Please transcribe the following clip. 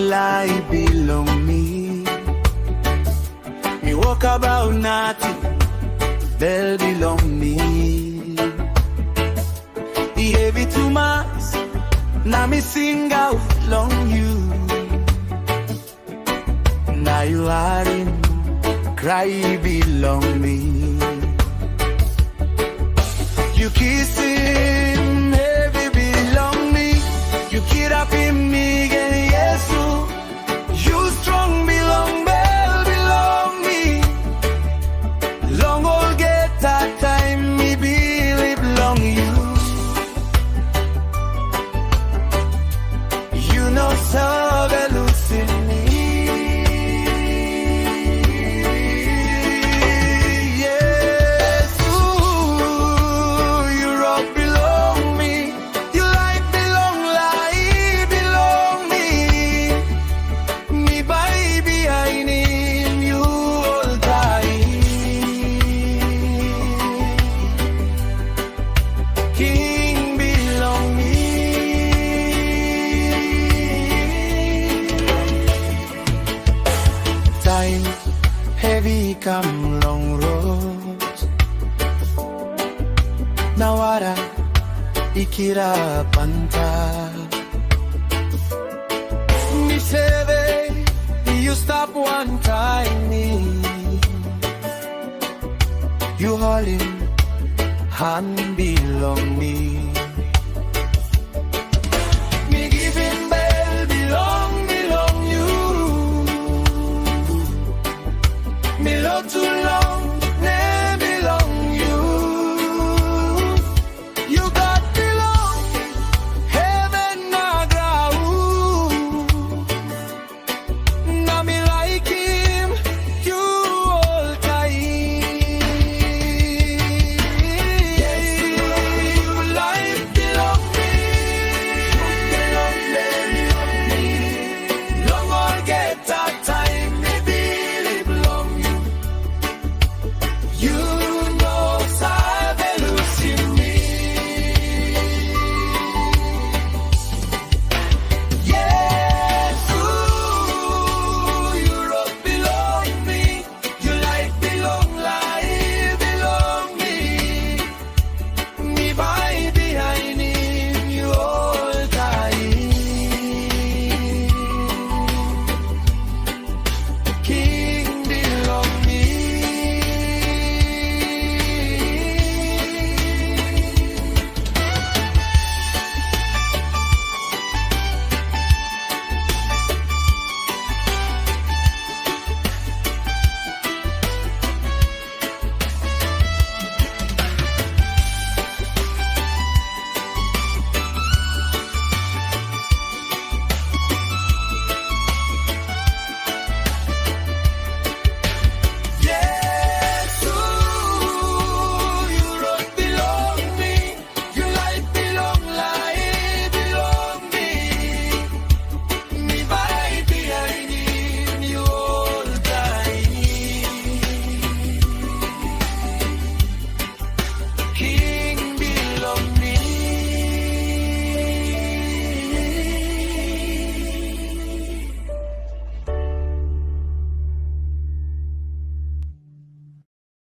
light belong me. Me walk about nothing, bell belong me. Heavy too much, now me sing out long you. Now you are in, cry belong me. You kissing, heavy belong me. You kid up in me, get Yesu. You strong belong, bell belong me. Long old get that time, me believe belong you. You know so losing me. Heavy come long road. Nawara ikira panta. Me say you stop one time me. You holding hand belong me.